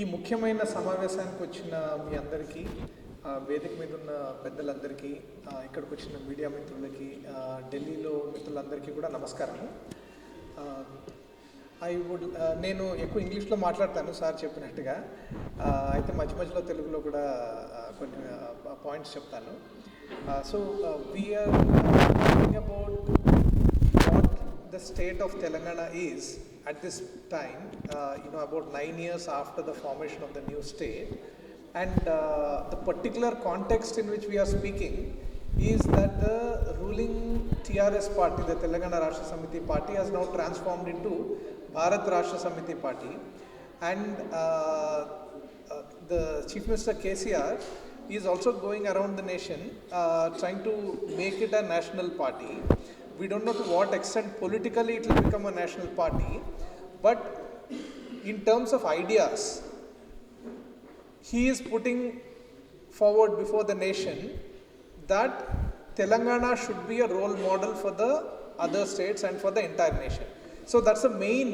ఈ ముఖ్యమైన సమావేశానికి వచ్చిన మీ అందరికీ, వేదిక మీద ఉన్న పెద్దలందరికీ, ఇక్కడికి వచ్చిన మీడియా మిత్రులకి, ఢిల్లీలో మిత్రులందరికీ కూడా నమస్కారము. నేను ఎక్కువ ఇంగ్లీష్లో మాట్లాడతాను సార్ చెప్పినట్టుగా, అయితే మధ్య మధ్యలో తెలుగులో కూడా కొన్ని పాయింట్స్ చెప్తాను. So we're talking about what the state of Telangana is at this time, about 9 years after the formation of the new state, and the particular context in which we are speaking is that the ruling TRS party, the Telangana Rashtra Samithi party, has now transformed into Bharat Rashtra Samithi party, and the Chief Minister KCR is also going around the nation trying to make it a national party. We don't know to what extent politically it will become a national party, but in terms of ideas, he is putting forward before the nation that Telangana should be a role model for the other states and for the entire nation. So that's the main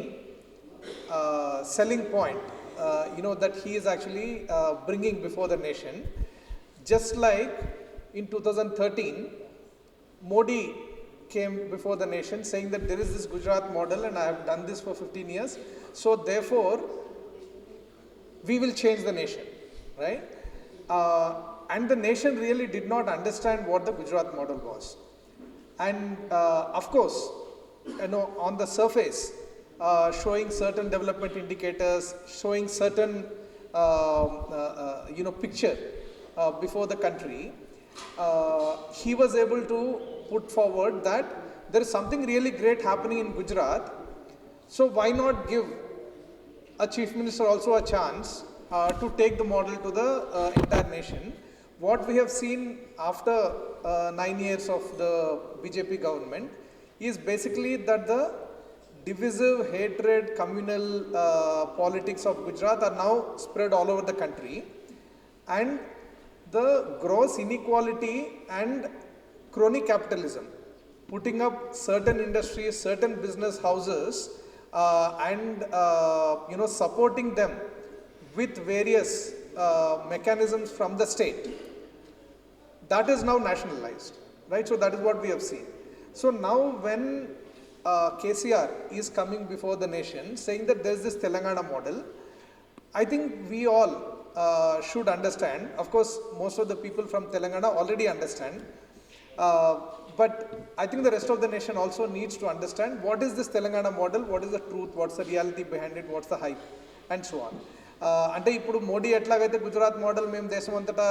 selling point, that he is actually bringing before the nation. Just like in 2013, Modi came before the nation saying that there is this Gujarat model and I have done this for 15 years, so therefore we will change the nation, right? And the nation really did not understand what the Gujarat model was, and of course, on the surface, showing certain development indicators, showing certain picture before the country, he was able to put forward that there is something really great happening in Gujarat, so why not give a chief minister also a chance to take the model to the entire nation. What we have seen after 9 years of the BJP government is basically that the divisive, hatred, communal politics of Gujarat are now spread all over the country, and the gross inequality and crony capitalism, putting up certain industries, certain business houses, and supporting them with various mechanisms from the state, that is now nationalized, right? So that is what we have seen. So now when KCR is coming before the nation saying that there is this Telangana model, I think we all should understand. Of course, most of the people from Telangana already understand, but I think the rest of the nation also needs to understand what is this Telangana model, what is the truth, what's the reality behind it, what's the hype, and so on. అంటే ఇప్పుడు మోడీ ఎట్లాగైతే Gujarat model మేము దేశం అంతటా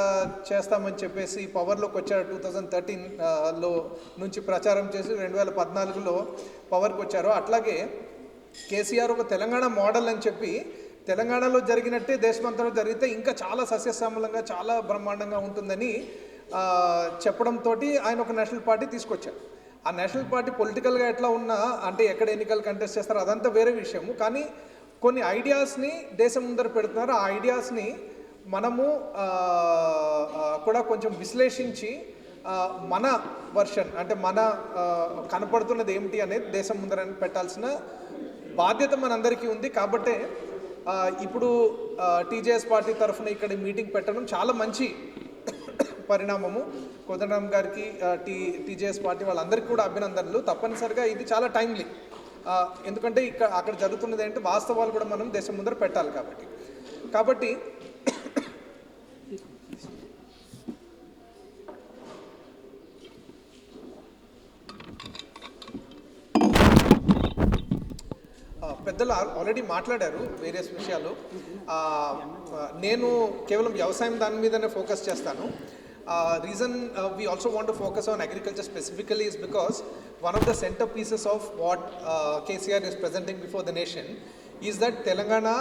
చేస్తామని చెప్పేసి పవర్లోకి వచ్చారు 2013లో నుంచి ప్రచారం చేసి 2014లో పవర్కి వచ్చారో, అట్లాగే కేసీఆర్ ఒక తెలంగాణ మోడల్ అని చెప్పి తెలంగాణలో జరిగినట్టే దేశమంతటా జరిగితే ఇంకా చాలా సస్యశ్యామలంగా చాలా బ్రహ్మాండంగా ఉంటుందని చెప్పడంతో ఆయన ఒక నేషనల్ పార్టీ తీసుకొచ్చారు. ఆ నేషనల్ పార్టీ పొలిటికల్గా ఎట్లా ఉన్నా, అంటే ఎక్కడ ఎన్నికలు కంటెస్ట్ చేస్తారో అదంతా వేరే విషయము, కానీ కొన్ని ఐడియాస్ని దేశం ముందర పెడుతున్నారు. ఆ ఐడియాస్ని మనము కూడా కొంచెం విశ్లేషించి మన వర్షన్, అంటే మన కనపడుతున్నది ఏమిటి అనేది దేశం ముందర పెట్టాల్సిన బాధ్యత మనందరికీ ఉంది. కాబట్టే ఇప్పుడు TJS పార్టీ తరఫున ఇక్కడ మీటింగ్ పెట్టడం చాలా మంచి పరిణామము. కోదండరాం గారికి, TJS పార్టీ వాళ్ళందరికీ కూడా అభినందనలు. తప్పనిసరిగా ఇది చాలా టైమ్లీ, ఎందుకంటే అక్కడ జరుగుతున్నది ఏంటి వాస్తవాలు కూడా మనం దేశం ముందర పెట్టాలి కాబట్టి పెద్దలు ఆల్రెడీ మాట్లాడారు వేరియస్ విషయాలు. నేను కేవలం వ్యవసాయం దాని మీదనే ఫోకస్ చేస్తాను. Reason we also want to focus on agriculture specifically is because one of the centerpieces of what KCR is presenting before the nation is that Telangana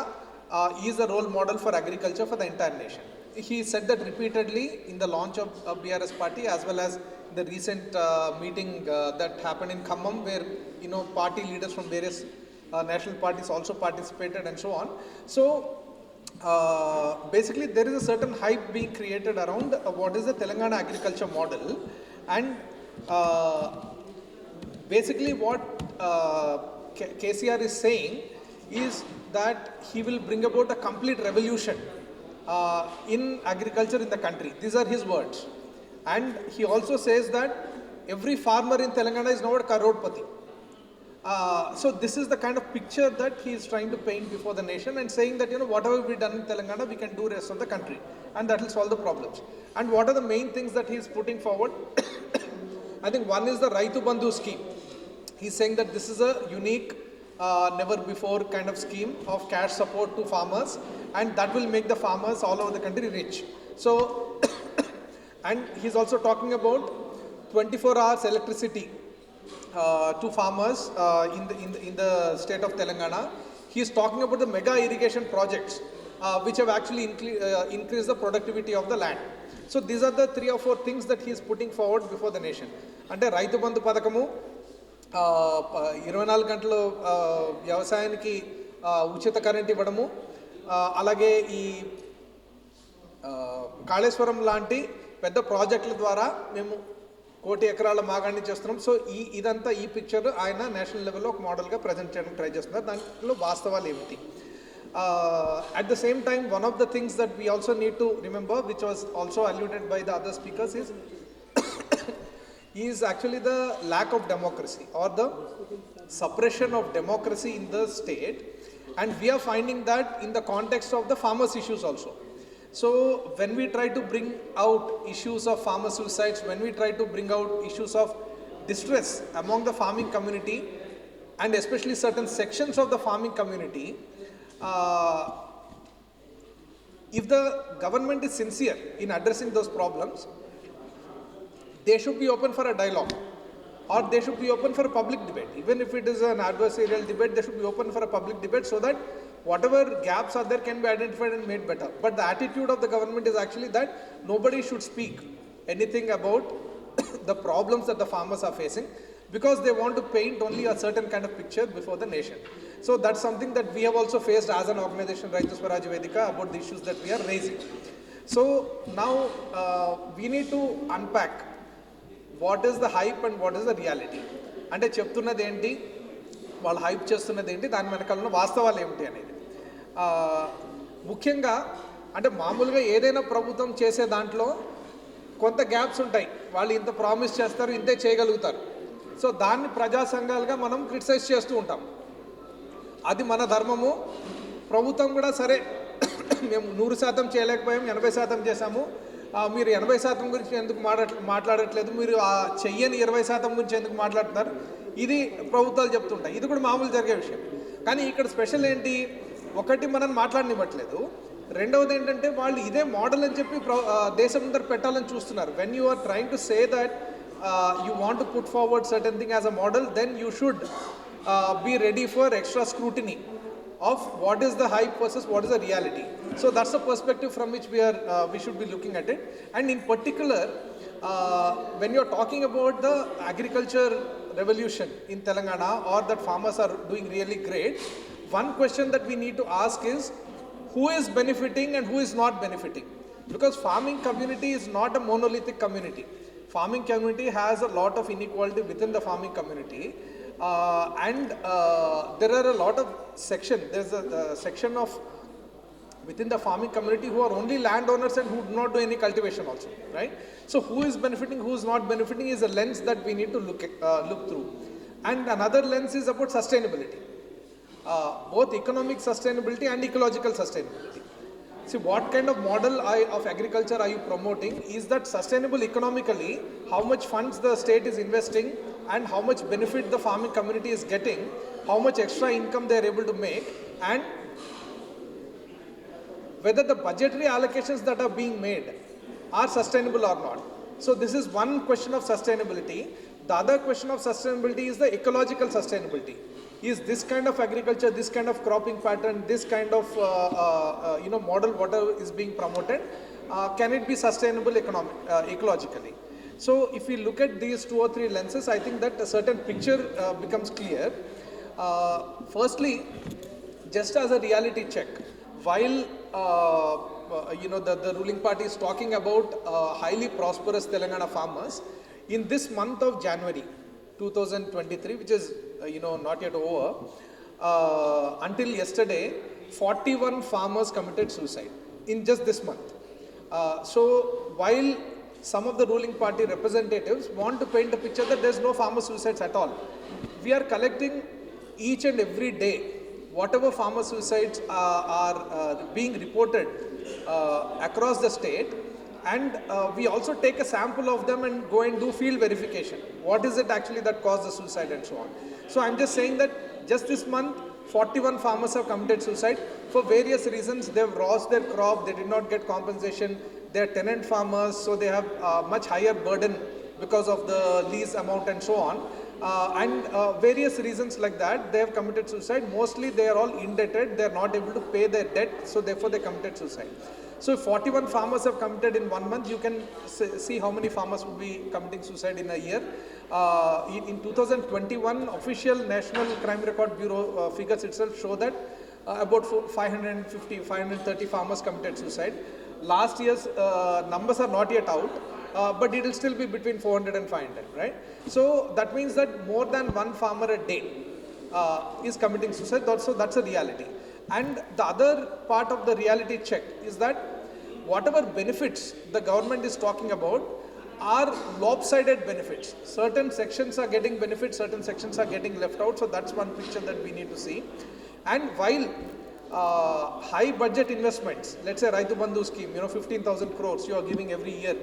is a role model for agriculture for the entire nation. He said that repeatedly in the launch of BRS party as well as the recent meeting that happened in Khammam, where party leaders from various national parties also participated and so on. So basically there is a certain hype being created around what is the Telangana agriculture model, and basically what KCR is saying is that he will bring about a complete revolution in agriculture in the country. These are his words. And he also says that every farmer in Telangana is now a crorepati. So this is the kind of picture that he is trying to paint before the nation and saying that, whatever we've done in Telangana, we can do rest of the country. And that will solve the problems. And what are the main things that he is putting forward? I think one is the Raitu Bandhu scheme. He's saying that this is a unique, never before kind of scheme of cash support to farmers, and that will make the farmers all over the country rich. So, and he's also talking about 24 hours electricity to farmers in the state of Telangana. He is talking about the mega irrigation projects which have actually increased the productivity of the land. So these are the 3 or 4 things that he is putting forward before the nation. అంటే రైతు బంధు పథకము 24 గంటలు వ్యవసాయానికి ఉచిత current ఇవ్వడము, అలాగే ఈ కాళేశ్వరం లాంటి పెద్ద ప్రాజెక్టుల ద్వారా మేము 1 కోటి ఎకరాల మాగాణ్ణి చేస్తున్నాం. సో ఇదంతా ఈ పిక్చర్ ఆయన నేషనల్ లెవెల్లో ఒక మోడల్గా ప్రజెంట్ చేయడానికి ట్రై చేస్తున్నారు. దాంట్లో వాస్తవాలు ఏమిటి? At the same time, one of the things that we also need to remember, which was also alluded by the other speakers, is actually the lack of democracy or the suppression of democracy in the state. And we are finding that in the context of the farmers' issues also. So when we try to bring out issues of farmer suicides, when we try to bring out issues of distress among the farming community, and especially certain sections of the farming community, if the government is sincere in addressing those problems, they should be open for a dialogue, or they should be open for a public debate. Even if it is an adversarial debate, they should be open for a public debate so that whatever gaps are there can be identified and made better. But the attitude of the government is actually that nobody should speak anything about the problems that the farmers are facing, because they want to paint only a certain kind of picture before the nation. So that's something that we have also faced as an organization, Raitu Swaraj Vedika, about the issues that we are raising. So now we need to unpack what is the hype and what is the reality. అంటే చెప్తున్నది ఏంటి, వాళ్ళు hype చేస్తున్నది ఏంటి, దాని వెనకాల ఉన్న వాస్తవాలు ఏమిటి అనేది. ముఖ్యంగా అంటే మామూలుగా ఏదైనా ప్రభుత్వం చేసే దాంట్లో కొంత గ్యాప్స్ ఉంటాయి. వాళ్ళు ఇంత ప్రామిస్ చేస్తారు, ఇంతే చేయగలుగుతారు. సో దాన్ని ప్రజా సంఘాలుగా మనం క్రిటిసైజ్ చేస్తూ ఉంటాం. అది మన ధర్మము. ప్రభుత్వం కూడా సరే మేము 100% చేయలేకపోయాం, 80% చేశాము, మీరు 80% గురించి ఎందుకు మాట్లాడట్లేదు, మీరు ఆ చెయ్యని 20% గురించి ఎందుకు మాట్లాడుతున్నారు, ఇది ప్రభుత్వాలు చెప్తుంటాయి. ఇది కూడా మామూలు జరిగే విషయం. కానీ ఇక్కడ స్పెషల్ ఏంటి, ఒకటి మనం మాట్లాడనివ్వట్లేదు, రెండవది ఏంటంటే వాళ్ళు ఇదే మోడల్ అని చెప్పి దేశం ముందర పెట్టాలని చూస్తున్నారు. When you are trying to say that you want to put forward certain thing as a model, then you should be ready for extra scrutiny of what is the hype versus what is the reality. So that's the perspective from which we should be looking at it. And in particular, when you're talking about the agriculture revolution in Telangana, or that farmers are doing really great, one question that we need to ask is who is benefiting and who is not benefiting, because farming community is not a monolithic community. Farming community has a lot of inequality within the farming community, and there are a lot of there's a section of within the farming community who are only landowners and who do not do any cultivation also, right? So who is benefiting, who is not benefiting is a lens that we need to look through. And another lens is about sustainability, both economic sustainability and ecological sustainability. See, what kind of model of agriculture are you promoting? Is that sustainable economically? How much funds the state is investing, and how much benefit the farming community is getting? How much extra income they are able to make? And whether the budgetary allocations that are being made are sustainable or not. So this is one question of sustainability. The other question of sustainability is the ecological sustainability. Is this kind of agriculture, this kind of cropping pattern, this kind of model, whatever is being promoted, can it be sustainable ecologically? So if we look at these 2 or 3 lenses, I think that a certain picture becomes clear. Firstly, just as a reality check, while the ruling party is talking about highly prosperous Telangana farmers, in this month of January 2023, which is not yet over, until yesterday, 41 farmers committed suicide in just this month. So while some of the ruling party representatives want to paint a picture that there's no farmer suicides at all, we are collecting each and every day whatever farmer suicides are being reported across the state, and we also take a sample of them and go and do field verification. What is it actually that caused the suicide and so on. So I'm just saying that just this month 41 farmers have committed suicide for various reasons. They've lost their crop, they did not get compensation, they're tenant farmers, so they have much higher burden because of the lease amount and so on. And various reasons like that, they have committed suicide. Mostly they are all indebted, they are not able to pay their debt, so therefore they committed suicide. So if 41 farmers have committed in 1 month, you can see how many farmers would be committing suicide in a year. In 2021, official National Crime Record Bureau figures itself show that about 530 farmers committed suicide. Last year's numbers are not yet out, but it will still be between 400 and 500, right? So that means that more than one farmer a day is committing suicide. So that's a reality. And the other part of the reality check is that whatever benefits the government is talking about are lopsided benefits. Certain sections are getting benefits, certain sections are getting left out. So that's one picture that we need to see. And while high budget investments, let's say Raitu Bandhu scheme, 15,000 crores you are giving every year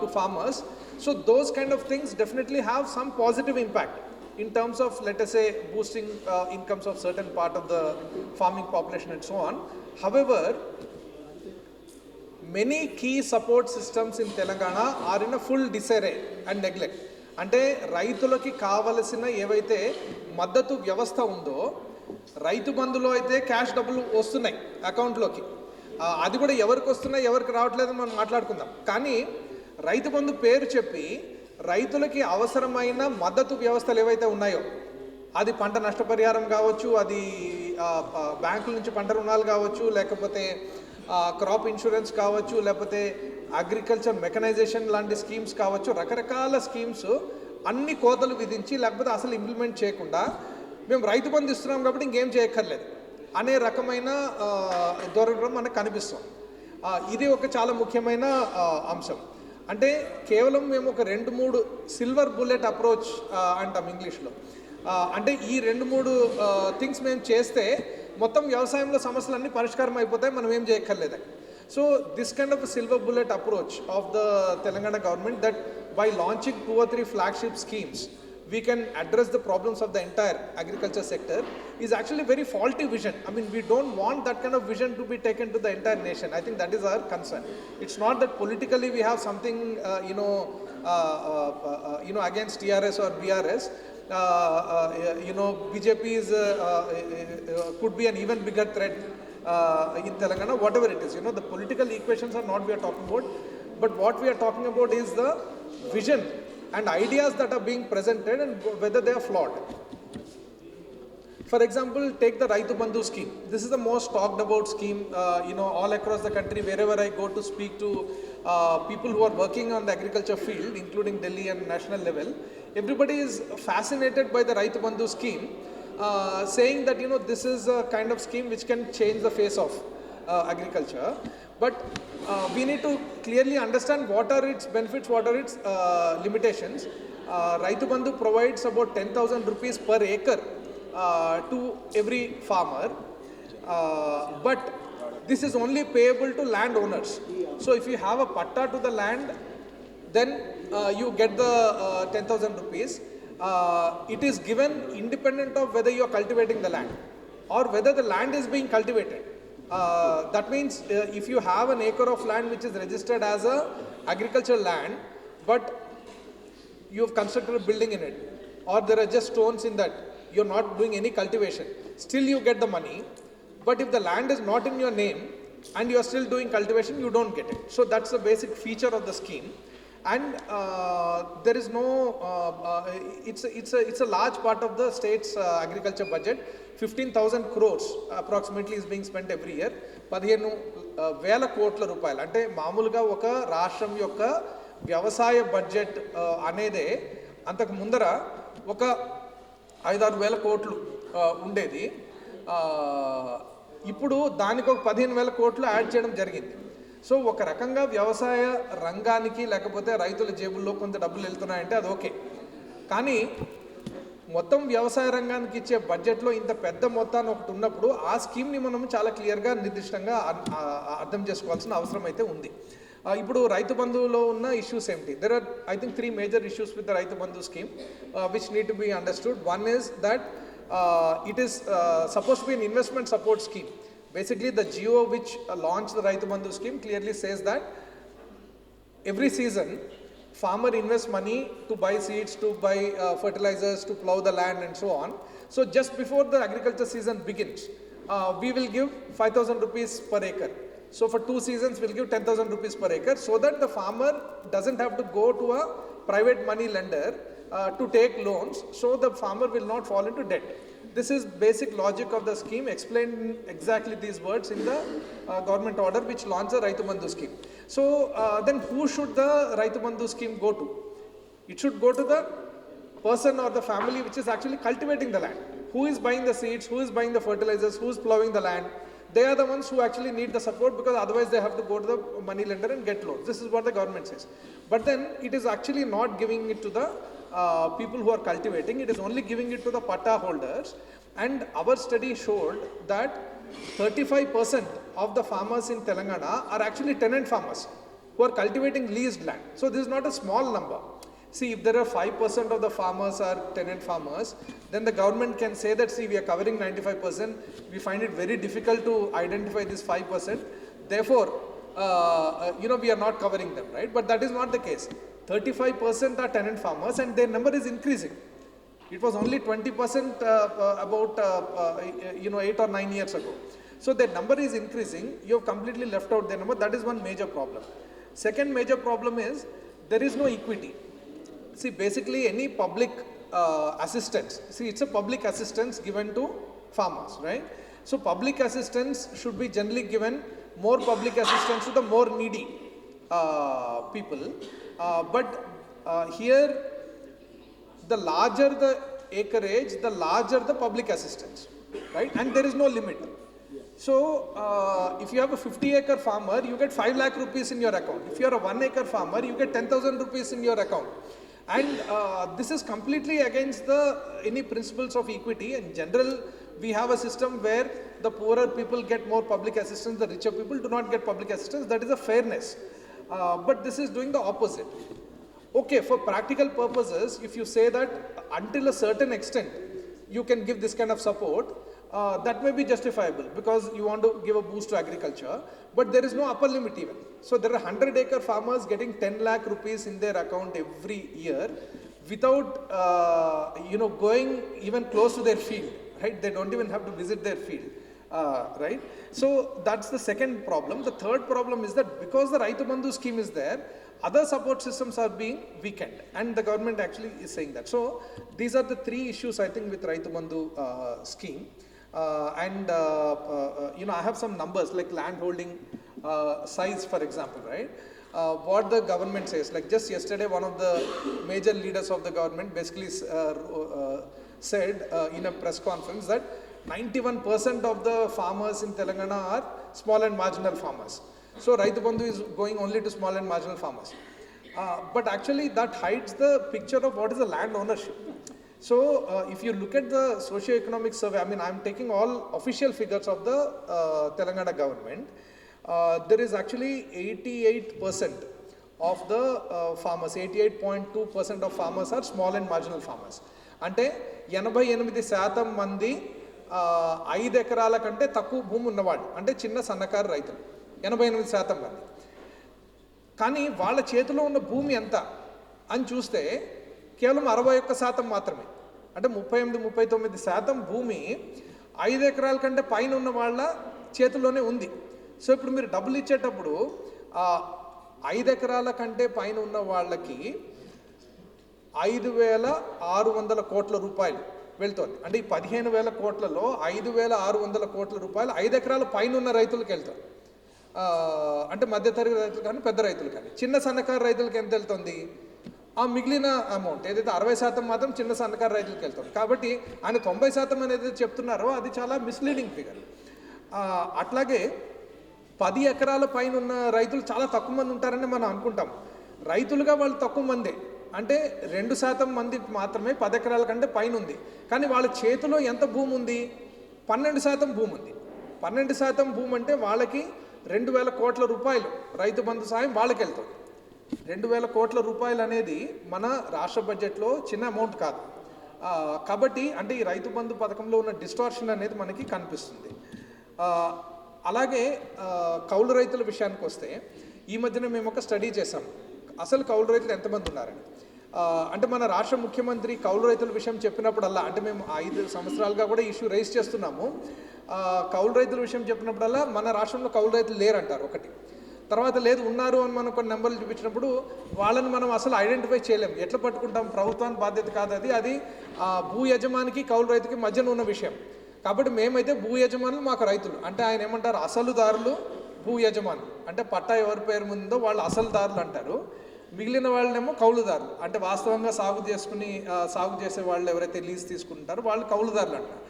to farmers. So those kind of things definitely have some positive impact in terms of, let us say, boosting incomes of certain part of the farming population and so on. However, many key support systems in Telangana are in a full disarray and neglect. అంటే రైతులకి కావలసిన ఏవైతే మద్దతు వ్యవస్థ ఉందో, రైతు బంధులో అయితే cash డబ్బులు వస్తున్నాయి అకౌంట్లోకి, అది కూడా ఎవరికి వస్తున్నాయి ఎవరికి రావట్లేదని మనం మాట్లాడుకుందాం. కానీ రైతు బంధు పేరు చెప్పి రైతులకి అవసరమైన మద్దతు వ్యవస్థలు ఏవైతే ఉన్నాయో, అది పంట నష్టపరిహారం కావచ్చు, అది బ్యాంకుల నుంచి పంట రుణాలు కావచ్చు, లేకపోతే క్రాప్ ఇన్సూరెన్స్ కావచ్చు, లేకపోతే అగ్రికల్చర్ మెకనైజేషన్ లాంటి స్కీమ్స్ కావచ్చు, రకరకాల స్కీమ్స్ అన్ని కోతలు విధించి లేకపోతే అసలు ఇంప్లిమెంట్ చేయకుండా మేము రైతు బంధు ఇస్తున్నాం కాబట్టి ఇంకేం చేయక్కర్లేదు అనే రకమైన ధోరణి మనకు కనిపిస్తుంది. ఇది ఒక చాలా ముఖ్యమైన అంశం. అంటే కేవలం మేము ఒక 2-3 సిల్వర్ బుల్లెట్ అప్రోచ్ అంటాం ఇంగ్లీష్లో. అంటే ఈ 2-3 థింగ్స్ మేము చేస్తే మొత్తం వ్యవసాయంలో సమస్యలన్నీ పరిష్కారం అయిపోతాయి, మనం ఏం చేయక్కర్లేదని. So this kind of a silver bullet approach of the Telangana government, that by launching 2 or 3 flagship schemes we can address the problems of the entire agriculture sector, is actually very faulty vision. I mean, we don't want that kind of vision to be taken to the entire nation. I think that is our concern. It's not that politically we have something against TRS or BRS. BJP is could be an even bigger threat in Telangana, whatever it is. The political equations are not we are talking about, but what we are talking about is the vision and ideas that are being presented and whether they are flawed. For example, take the Raitu Bandhu scheme. This is the most talked about scheme, all across the country. Wherever I go to speak to people who are working on the agriculture field, including Delhi and national level, everybody is fascinated by the Raitu Bandhu scheme, saying that this is a kind of scheme which can change the face of agriculture. But we need to clearly understand what are its benefits, what are its limitations. Raitu Bandhu provides about 10,000 rupees per acre to every farmer, but this is only payable to landowners. So if you have a patta to the land, then you get the 10,000 rupees. It is given independent of whether you are cultivating the land or whether the land is being cultivated. That means if you have an acre of land which is registered as a agricultural land, but you have constructed a building in it, or there are just stones in that, you are not doing any cultivation, still you get the money. But if the land is not in your name and you are still doing cultivation, you don't get it. So that's the basic feature of the scheme. And there is no, it's a large part of the state's agriculture budget. 15,000 crores approximately is being spent every year. 15,000 కోట్ల రూపాయలు అంటే మామూలుగా ఒక రాష్ట్రం యొక్క వ్యవసాయ budget అనేదే అంతకు ముందర ఒక 5-6 వేల కోట్లు ఉండేది. ఇప్పుడు దానికి ఒక 15,000 కోట్లు యాడ్ చేయడం జరిగింది. సో ఒక రకంగా వ్యవసాయ రంగానికి లేకపోతే రైతుల జేబుల్లో కొంత డబ్బులు వెళ్తున్నాయంటే అది ఓకే. కానీ మొత్తం వ్యవసాయ రంగానికి ఇచ్చే బడ్జెట్లో ఇంత పెద్ద మొత్తాన్ని ఒకటి ఉన్నప్పుడు ఆ స్కీమ్ని మనం చాలా క్లియర్గా నిర్దిష్టంగా అర్థం చేసుకోవాల్సిన అవసరం అయితే ఉంది. ఇప్పుడు రైతు బంధువులో ఉన్న ఇష్యూస్ ఏంటి? There are I think 3 major issues with the Rythu Bandhu scheme which need to be understood. One is that it is supposed to be an investment support scheme. Basically the GO which launched the Raitu Bandhu scheme clearly says that every season farmer invests money to buy seeds, to buy fertilizers, to plow the land and so on. So just before the agriculture season begins, we will give 5,000 rupees per acre. So for 2 seasons we'll give 10,000 rupees per acre so that the farmer doesn't have to go to a private money lender to take loans, so the farmer will not fall into debt. This is basic logic of the scheme explained in exactly these words in the government order which launched the Raitu Bandhu scheme. So then who should the Raitu Bandhu scheme go to? It should go to the person or the family which is actually cultivating the land. Who is buying the seeds, who is buying the fertilizers, who is plowing the land? They are the ones who actually need the support, because otherwise they have to go to the money lender and get loans. This is what the government says. But then it is actually not giving it to the people who are cultivating. It is only giving it to the patta holders. And our study showed that 35% of the farmers in Telangana are actually tenant farmers who are cultivating leased land. So this is not a small number. See, if there are 5% of the farmers are tenant farmers, then the government can say that, see, we are covering 95%. We find it very difficult to identify this 5%. Therefore, we are not covering them, right? But that is not the case. 35% are tenant farmers and their number is increasing. It was only 20% about 8 or 9 years ago. So their number is increasing. You have completely left out their number. That is one major problem. Second major problem is there is no equity. See, basically any public assistance, see, it's a public assistance given to farmers, right? So public assistance should be generally given, more public assistance to the more needy people. But here, the larger the acreage, the larger the public assistance, right? And there is no limit. So if you have a 50-acre farmer, you get 5 lakh rupees in your account. If you are a 1-acre farmer, you get 10,000 rupees in your account. And this is completely against any principles of equity. In general, we have a system where the poorer people get more public assistance, the richer people do not get public assistance. That is a fairness. But this is doing the opposite. Okay, for practical purposes, if you say that until a certain extent you can give this kind of support, that may be justifiable because you want to give a boost to agriculture, but there is no upper limit even. So there are 100-acre farmers getting 10 lakh rupees in their account every year without going even close to their field, right? They don't even have to visit their field, right? So that's the second problem. The third problem is that because the Raitu Bandhu scheme is there, other support systems are being weakened, and the government actually is saying that. So these are the 3 issues I think with Raitu Bandhu scheme. I have some numbers like land holding size, for example, right? What the government says, like just yesterday one of the major leaders of the government basically said in a press conference that 91% of the farmers in Telangana are small and marginal farmers. So Raitu Bandhu is going only to small and marginal farmers. But actually that hides the picture of what is the land ownership. So if you look at the socio-economic survey, I mean, I'm taking all official figures of the Telangana government. There is actually 88% of the farmers, 88.2% of farmers are small and marginal farmers. అంటే 88% మంది 5 ఎకరాల కంటే తక్కువ భూమి ఉన్నవాళ్ళు, అంటే చిన్న సన్నకారు రైతులు 88% మంది. కానీ వాళ్ళ చేతిలో ఉన్న భూమి ఎంత అని చూస్తే కేవలం 61% మాత్రమే. అంటే 38-39% భూమి 5 ఎకరాల కంటే పైన ఉన్న వాళ్ళ చేతిలోనే ఉంది. సో ఇప్పుడు మీరు డబ్బులు ఇచ్చేటప్పుడు 5 ఎకరాల కంటే పైన ఉన్న వాళ్ళకి 5,600 కోట్ల రూపాయలు వెళ్తుంది. అంటే ఈ 15,000 కోట్లలో 5,600 కోట్ల రూపాయలు 5 ఎకరాల పైన ఉన్న రైతులకు వెళ్తారు. అంటే మధ్యతరగతి రైతులు కానీ పెద్ద రైతులు కానీ. చిన్న సన్నకారు రైతులకి ఎంత వెళ్తుంది? ఆ మిగిలిన అమౌంట్ ఏదైతే 60% మాత్రం చిన్న సన్నకారు రైతులకు వెళ్తుంది. కాబట్టి ఆయన 90% అనేది చెప్తున్నారో అది చాలా మిస్లీడింగ్ ఫిగర్. అట్లాగే 10 ఎకరాల పైన ఉన్న రైతులు చాలా తక్కువ మంది ఉంటారని మనం అనుకుంటాం. రైతులుగా వాళ్ళు తక్కువ మందే, అంటే 2% మంది మాత్రమే 10 ఎకరాల కంటే పైన ఉంది. కానీ వాళ్ళ చేతిలో ఎంత భూమి ఉంది? 12% భూమి ఉంది. 12% భూమి అంటే వాళ్ళకి 2,000 కోట్ల రూపాయలు రైతు బంధు సాయం వాళ్ళకి వెళ్తుంది. 2,000 కోట్ల రూపాయలు అనేది మన రాష్ట్ర బడ్జెట్లో చిన్న అమౌంట్ కాదు. కాబట్టి అంటే ఈ రైతు బంధు పథకంలో ఉన్న డిస్టార్షన్ అనేది మనకి కనిపిస్తుంది. అలాగే కౌలు రైతుల విషయానికి వస్తే ఈ మధ్యన మేము ఒక స్టడీ చేసాం, అసలు కౌలు రైతులు ఎంతమంది ఉన్నారని. అంటే మన రాష్ట్ర ముఖ్యమంత్రి కౌలు రైతుల విషయం చెప్పినప్పుడల్లా, అంటే మేము 5 సంవత్సరాలుగా కూడా ఇష్యూ రైజ్ చేస్తున్నాము, కౌలు రైతుల విషయం చెప్పినప్పుడల్లా మన రాష్ట్రంలో కౌలు రైతులు లేరంటారు ఒకటి. తర్వాత లేదు ఉన్నారు అని మనం కొన్ని నెంబర్లు చూపించినప్పుడు వాళ్ళని మనం అసలు ఐడెంటిఫై చేయలేము. ఎట్లా పట్టుకుంటాం? ప్రభుత్వానికి బాధ్యత కాదు అది, అది భూ యజమానికి కౌలు రైతుకి మధ్యన ఉన్న విషయం. కాబట్టి మేమైతే భూ యజమానులు, మాకు రైతులు. అంటే ఆయన ఏమంటారు? అసలుదారులు, భూ యజమానులు. అంటే పట్టా ఎవరి పేరు ముందో వాళ్ళు అసలుదారులు అంటారు, మిగిలిన వాళ్ళనేమో కౌలుదారులు. అంటే వాస్తవంగా సాగు చేసే వాళ్ళు ఎవరైతే లీజ్ తీసుకుంటారో వాళ్ళు కౌలుదారులు అంటారు.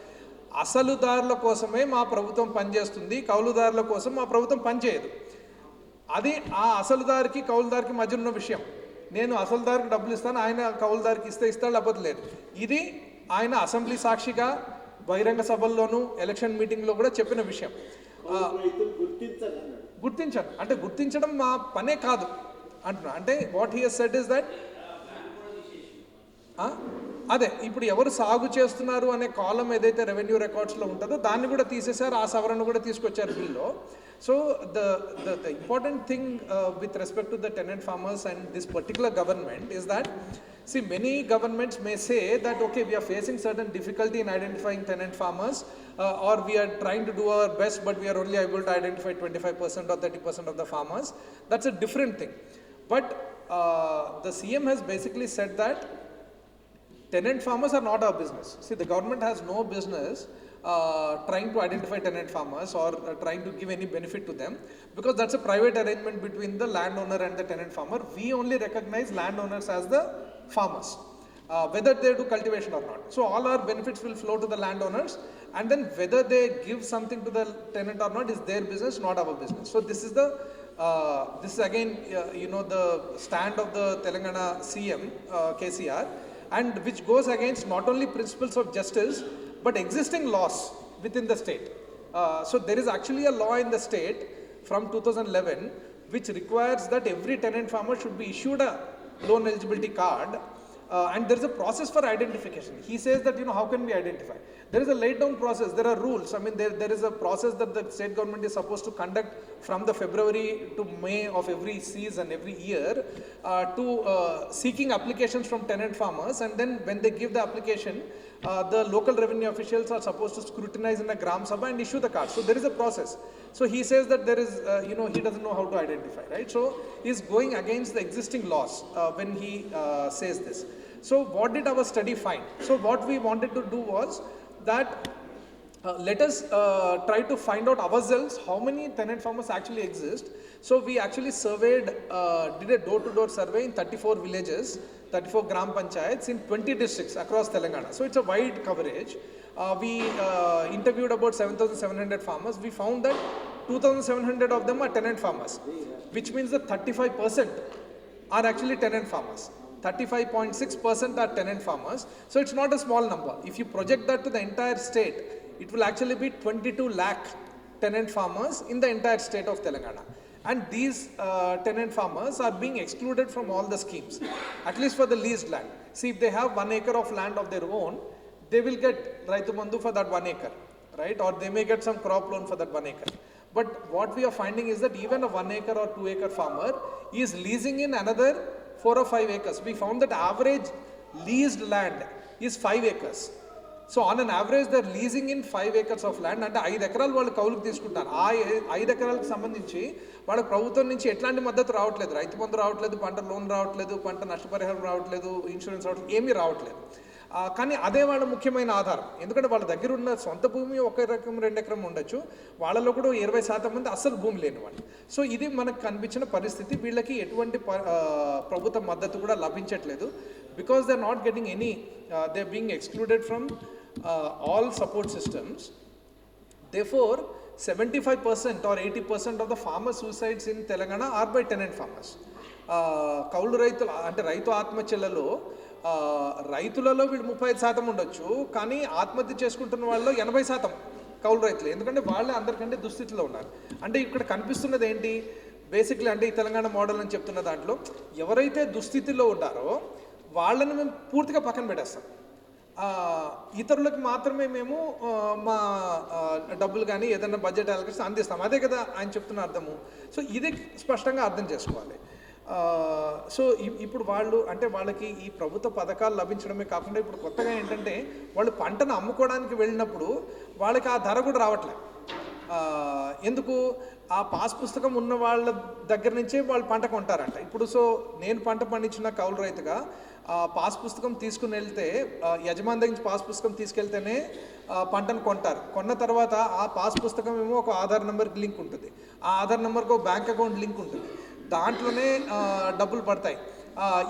అసలుదారుల కోసమే మా ప్రభుత్వం పనిచేస్తుంది, కౌలుదారుల కోసం మా ప్రభుత్వం పనిచేయదు. అది ఆ అసలుదారికి కౌలుదారికి మధ్య ఉన్న విషయం. నేను అసలుదారికి డబ్బులు ఇస్తాను, ఆయన కౌలుదారికి ఇస్తాడు, లేకపోతే లేదు. ఇది ఆయన అసెంబ్లీ సాక్షిగా బహిరంగ సభల్లోనూ ఎలక్షన్ మీటింగ్లో కూడా చెప్పిన విషయం. గుర్తించారు అంటే గుర్తించడం మా పనే కాదు అంటున్నా. అంటే what he has said is that అదే ఇప్పుడు ఎవరు సాగు చేస్తున్నారు అనే కాలం ఏదైతే రెవెన్యూ రికార్డ్స్లో ఉంటుందో దాన్ని కూడా తీసేశారు, ఆ సవరణ కూడా తీసుకొచ్చారు బిల్లో. So the important thing with respect to the tenant farmers and this particular government is that, see, many governments may say that okay, we are facing certain difficulty in identifying tenant farmers, or we are trying to do our best but we are only able to identify 25% or 30% of the farmers. That's a different thing. But the CM has basically said that tenant farmers are not our business. See, the government has no business trying to identify tenant farmers or trying to give any benefit to them, because that's a private arrangement between the landowner and the tenant farmer. We only recognize landowners as the farmers, whether they do cultivation or not. So all our benefits will flow to the landowners, and then whether they give something to the tenant or not is their business, not our business. So this is again the stand of the Telangana CM KCR, and which goes against not only principles of justice but existing laws within the state. So there is actually a law in the state from 2011 which requires that every tenant farmer should be issued a loan eligibility card, and there is a process for identification. He says that how can we identify? There is a laid down process, there are rules. I mean there is a process that the state government is supposed to conduct from the February to May of every season, every year, to seeking applications from tenant farmers, and then when they give the application, the local revenue officials are supposed to scrutinize in a Gram Sabha and issue the card. So there is a process. So he says that there is, he doesn't know how to identify, right? So he's going against the existing laws when he says this. So what did our study find? So what we wanted to do was that let us try to find out ourselves how many tenant farmers actually exist. So we actually surveyed, did a door-to-door survey in 34 villages, 34 Gram Panchayats in 20 districts across Telangana. So it's a wide coverage. We interviewed about 7,700 farmers. We found that 2,700 of them are tenant farmers, which means that 35% are actually tenant farmers. 35.6% are tenant farmers. So it's not a small number. If you project that to the entire state, it will actually be 22 lakh tenant farmers in the entire state of Telangana. And these tenant farmers are being excluded from all the schemes, at least for the leased land. See, if they have 1 acre of land of their own, they will get Raitu Bandhu for that 1 acre, right? Or they may get some crop loan for that 1 acre. But what we are finding is that even a 1 acre or 2 acre farmer is leasing in another 4 or 5 acres. We found that average leased land is 5 acres. So on an average they are leasing in 5 acres of land. అంటే 5 ఎకరాలు వాళ్ళు కౌలుకు తీసుకుంటారు. ఆ 5 ఎకరాలకు సంబంధించి వాళ్ళకి ప్రభుత్వం నుంచి ఎట్లాంటి మద్దతు రావట్లేదు, రైతు బంధు రావట్లేదు, పంట లోన్ రావట్లేదు, పంట నష్టపరిహారం రావట్లేదు, ఇన్సూరెన్స్ రావట్లేదు, ఏమీ రావట్లేదు. కానీ అదే వాళ్ళ ముఖ్యమైన ఆధారం. ఎందుకంటే వాళ్ళ దగ్గర ఉన్న సొంత భూమి 1 ఎకరం 2 ఎకరం ఉండొచ్చు, వాళ్ళలో కూడా 20% మంది అస్సలు భూమి లేని వాళ్ళు. సో ఇది మనకు కనిపించిన పరిస్థితి. వీళ్ళకి ఎటువంటి ప్రభుత్వ మద్దతు కూడా లభించట్లేదు. Because they are not getting any, they are being excluded from all support systems. Therefore 75% or 80% of the farmer suicides in Telangana are by tenant farmers. కౌలు రైతులు అంటే రైతు ఆత్మహత్యలలో రైతులలో వీళ్ళు 35% ఉండొచ్చు, కానీ ఆత్మహత్య చేసుకుంటున్న వాళ్ళు 80% కౌలు రైతులు. ఎందుకంటే వాళ్ళే అందరికంటే దుస్థితిలో ఉన్నారు. అంటే ఇక్కడ కనిపిస్తున్నది ఏంటి బేసిక్లీ, అంటే ఈ తెలంగాణ మోడల్ అని చెప్తున్న దాంట్లో ఎవరైతే దుస్థితిలో ఉన్నారో వాళ్ళని మేము పూర్తిగా పక్కన పెట్టేస్తాం. ఇతరులకు మాత్రమే మేము మా డబ్బులు కానీ ఏదైనా బడ్జెట్ అలొకేషన్ అందిస్తాం. అదే కదా ఆయన చెప్తున్న అర్థము. సో ఇది స్పష్టంగా అర్థం చేసుకోవాలి. సో ఇప్పుడు వాళ్ళు అంటే వాళ్ళకి ఈ ప్రభుత్వ పథకాలు లభించడమే కాకుండా ఇప్పుడు కొత్తగా ఏంటంటే వాళ్ళు పంటను అమ్ముకోవడానికి వెళ్ళినప్పుడు వాళ్ళకి ఆ ధర కూడా రావట్లే. ఎందుకు? ఆ పాస్ పుస్తకం ఉన్న వాళ్ళ దగ్గర నుంచే వాళ్ళు పంట కొంటారంట. ఇప్పుడు సో నేను పంట పండించిన కౌలు రైతుగా పాస్ పుస్తకం తీసుకుని వెళ్తే, యజమాని దగ్గర నుంచి పాస్ పుస్తకం తీసుకెళ్తేనే పంటను కొంటారు. కొన్న తర్వాత ఆ పాస్ పుస్తకం ఏమో ఒక ఆధార్ నెంబర్కి లింక్ ఉంటుంది, ఆ ఆధార్ నెంబర్కి ఒక బ్యాంక్ అకౌంట్ లింక్ ఉంటుంది, దాంట్లోనే డబ్బులు పడతాయి.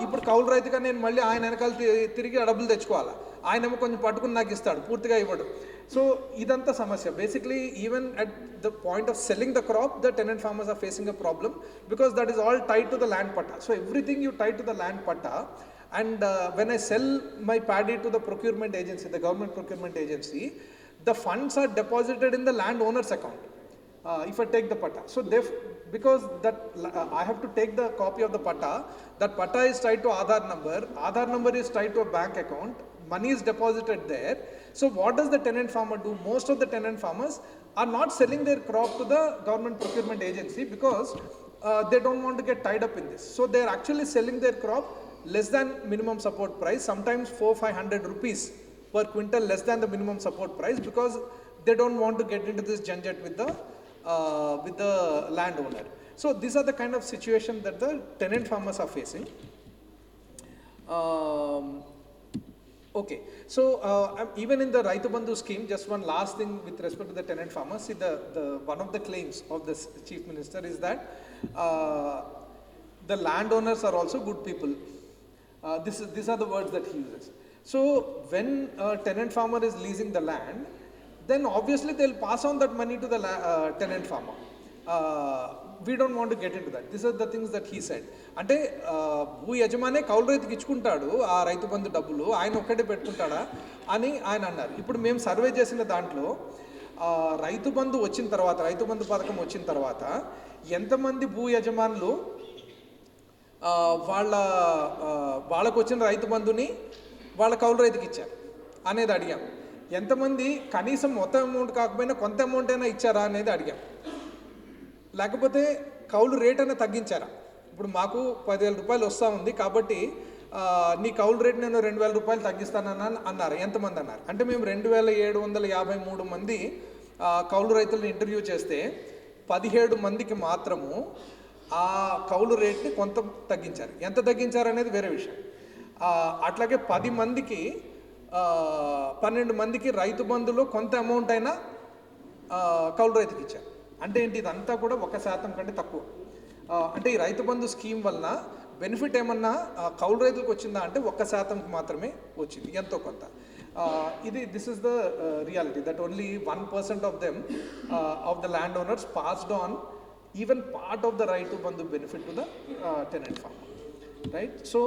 ఇప్పుడు కౌలు రైతుగా నేను మళ్ళీ ఆయన వెనకాల తిరిగి ఆ డబ్బులు తెచ్చుకోవాలి. ఆయనేమో కొంచెం పట్టుకుని నాకు ఇస్తాడు, పూర్తిగా ఇవ్వడు. సో ఇదంతా సమస్య. Basically even at the point of selling the crop, the tenant farmers are facing a problem because that is all tied to the land patta. So everything you tied to the land patta. And when I sell my paddy to the procurement agency, the government procurement agency, the funds are deposited in the landowner's account. If I take the patta, so because that I have to take the copy of the patta. That patta is tied to Aadhaar number. Aadhaar number is tied to a bank account. Money is deposited there. So what does the tenant farmer do? Most of the tenant farmers are not selling their crop to the government procurement agency because they don't want to get tied up in this. So they are actually selling their crop less than minimum support price, sometimes 400-500 rupees per quintal less than the minimum support price, because they don't want to get into this janjat with the landowner. So these are the kind of situation that the tenant farmers are facing. Okay, so even in the Raitu Bandhu scheme, just one last thing with respect to the tenant farmers. See, the one of the claims of the chief minister is that the landowners are also good people. These are the words that he uses. So when a tenant farmer is leasing the land, then obviously they'll pass on that money to the tenant farmer. We don't want to get into that. These are the things that he said. అంటే భూ యజమానే కౌలు రైతుకి ఇచ్చుకుంటాడు ఆ రైతు బంధు డబ్బులు, ఆయన ఒక్కటే పెట్టుకుంటాడా అని ఆయన అన్నారు. ఇప్పుడు మేము సర్వే చేసిన దాంట్లో రైతు బంధు వచ్చిన తర్వాత, రైతు బంధు పథకం వచ్చిన తర్వాత ఎంతమంది భూ యజమానులు వాళ్ళకు వచ్చిన రైతు బంధుని వాళ్ళ కౌలు రైతుకి ఇచ్చారు అనేది అడిగాం. ఎంతమంది కనీసం మొత్తం అమౌంట్ కాకపోయినా కొంత అమౌంట్ అయినా ఇచ్చారా అనేది అడిగాం. లేకపోతే కౌలు రేట్ అయినా తగ్గించారా? ఇప్పుడు మాకు 10,000 రూపాయలు వస్తూ ఉంది కాబట్టి నీ కౌలు రేట్ నేను 2,000 రూపాయలు తగ్గిస్తానని అన్నారు. ఎంతమంది అన్నారు? అంటే మేము 2,753 మంది కౌలు రైతులను ఇంటర్వ్యూ చేస్తే 17 మందికి మాత్రము ఆ కౌలు రేట్ని కొంత తగ్గించారు. ఎంత తగ్గించారు అనేది వేరే విషయం. అట్లాగే 10 మందికి 12 మందికి రైతు బంధులో కొంత అమౌంట్ అయినా కౌలు రైతుకి ఇచ్చారు. అంటే ఏంటి? ఇదంతా కూడా 1% కంటే తక్కువ. అంటే ఈ రైతు బంధు స్కీమ్ వలన బెనిఫిట్ ఏమన్నా కౌలు రైతులకు వచ్చిందా అంటే 1%కి మాత్రమే వచ్చింది, ఎంతో కొంత. This is the reality that only 1% of them, of the landowners passed on even part of the right to bandhu benefit to the tenant farmer, right? So,